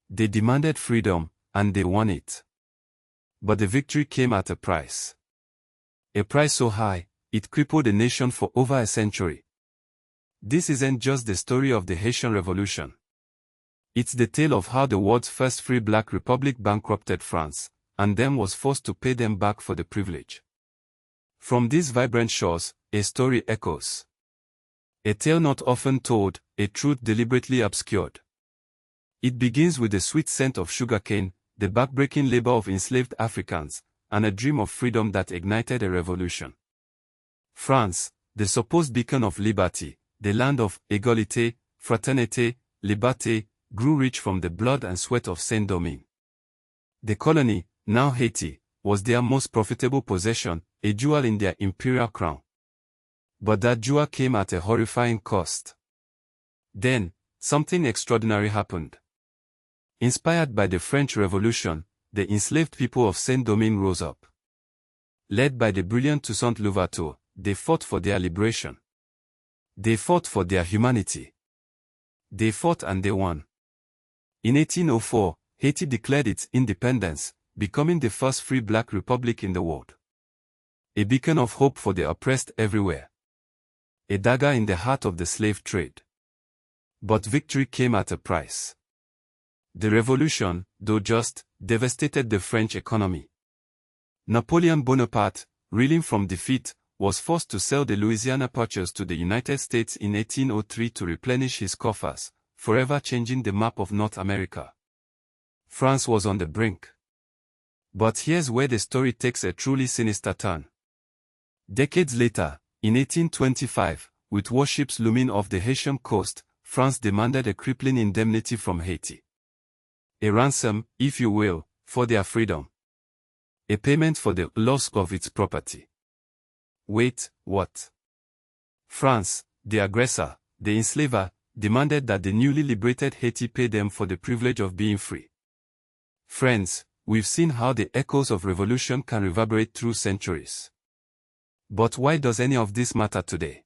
They demanded freedom, and they won it. But the victory came at a price. A price so high, it crippled the nation for over a century. This isn't just the story of the Haitian Revolution. It's the tale of how the world's first free black republic bankrupted France, and then was forced to pay them back for the privilege. From these vibrant shores, a story echoes. A tale not often told, a truth deliberately obscured. It begins with the sweet scent of sugarcane, the backbreaking labor of enslaved Africans, and a dream of freedom that ignited a revolution. France, the supposed beacon of liberty, the land of égalité, fraternité, liberté, grew rich from the blood and sweat of Saint-Domingue. The colony, now Haiti, was their most profitable possession, a jewel in their imperial crown. But that jewel came at a horrifying cost. Then, something extraordinary happened. Inspired by the French Revolution, the enslaved people of Saint-Domingue rose up. Led by the brilliant Toussaint Louverture, they fought for their liberation. They fought for their humanity. They fought and they won. In 1804, Haiti declared its independence, becoming the first free black republic in the world. A beacon of hope for the oppressed everywhere. A dagger in the heart of the slave trade. But victory came at a price. The revolution, though just, devastated the French economy. Napoleon Bonaparte, reeling from defeat, was forced to sell the Louisiana Purchase to the United States in 1803 to replenish his coffers, forever changing the map of North America. France was on the brink. But here's where the story takes a truly sinister turn. Decades later, in 1825, with warships looming off the Haitian coast, France demanded a crippling indemnity from Haiti. A ransom, if you will, for their freedom. A payment for the loss of its property. Wait, what? France, the aggressor, the enslaver, demanded that the newly liberated Haiti pay them for the privilege of being free. Friends, we've seen how the echoes of revolution can reverberate through centuries. But why does any of this matter today?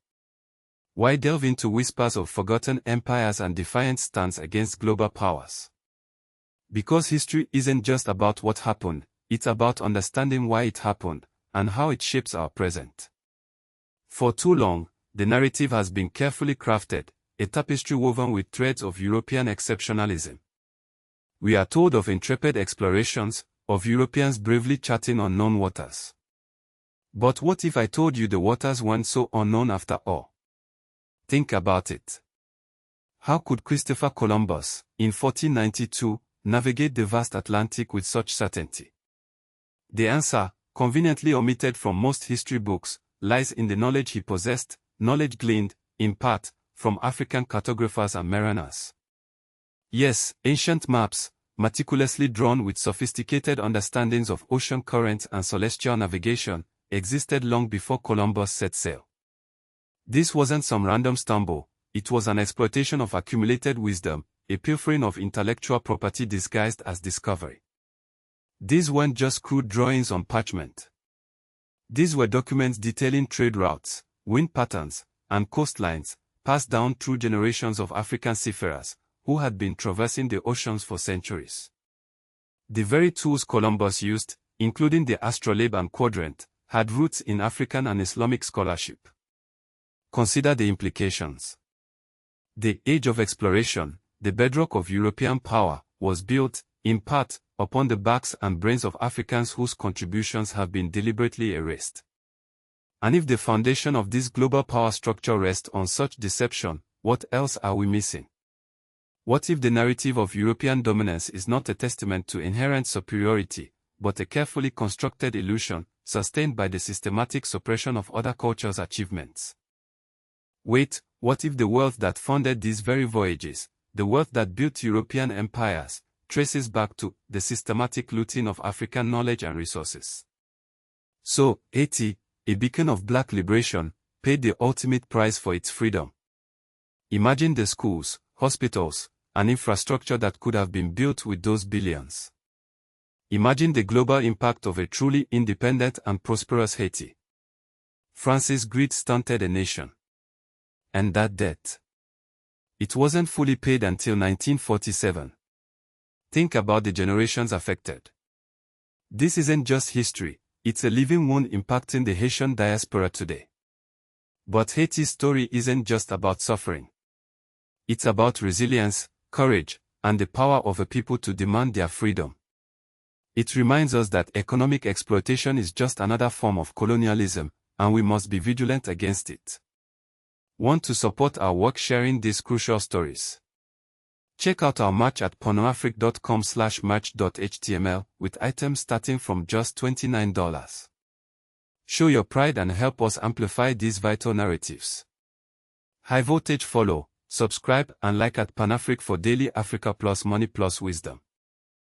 Why delve into whispers of forgotten empires and defiant stands against global powers? Because history isn't just about what happened, it's about understanding why it happened, and how it shapes our present. For too long, the narrative has been carefully crafted, a tapestry woven with threads of European exceptionalism. We are told of intrepid explorations, of Europeans bravely charting unknown waters. But what if I told you the waters weren't so unknown after all? Think about it. How could Christopher Columbus, in 1492, navigate the vast Atlantic with such certainty? The answer, conveniently omitted from most history books, lies in the knowledge he possessed, knowledge gleaned, in part, from African cartographers and mariners. Yes, ancient maps, meticulously drawn with sophisticated understandings of ocean currents and celestial navigation, existed long before Columbus set sail. This wasn't some random stumble, it was an exploitation of accumulated wisdom, a pilfering of intellectual property disguised as discovery. These weren't just crude drawings on parchment. These were documents detailing trade routes, wind patterns, and coastlines, passed down through generations of African seafarers, who had been traversing the oceans for centuries. The very tools Columbus used, including the astrolabe and quadrant, had roots in African and Islamic scholarship. Consider the implications. The age of exploration, the bedrock of European power, was built, in part, upon the backs and brains of Africans whose contributions have been deliberately erased. And if the foundation of this global power structure rests on such deception, what else are we missing? What if the narrative of European dominance is not a testament to inherent superiority, but a carefully constructed illusion, sustained by the systematic suppression of other cultures' achievements? Wait, what if the wealth that funded these very voyages, the wealth that built European empires, traces back to the systematic looting of African knowledge and resources? So, Haiti, a beacon of black liberation, paid the ultimate price for its freedom. Imagine the schools, hospitals, and infrastructure that could have been built with those billions. Imagine the global impact of a truly independent and prosperous Haiti. France's greed stunted a nation. And that debt, it wasn't fully paid until 1947. Think about the generations affected. This isn't just history, it's a living wound impacting the Haitian diaspora today. But Haiti's story isn't just about suffering. It's about resilience, courage, and the power of a people to demand their freedom. It reminds us that economic exploitation is just another form of colonialism, and we must be vigilant against it. Want to support our work sharing these crucial stories? Check out our merch at pornoafric.com/merch.html with items starting from just $29. Show your pride and help us amplify these vital narratives. High Voltage follow, subscribe and like at Panafric for daily Africa Plus Money Plus Wisdom.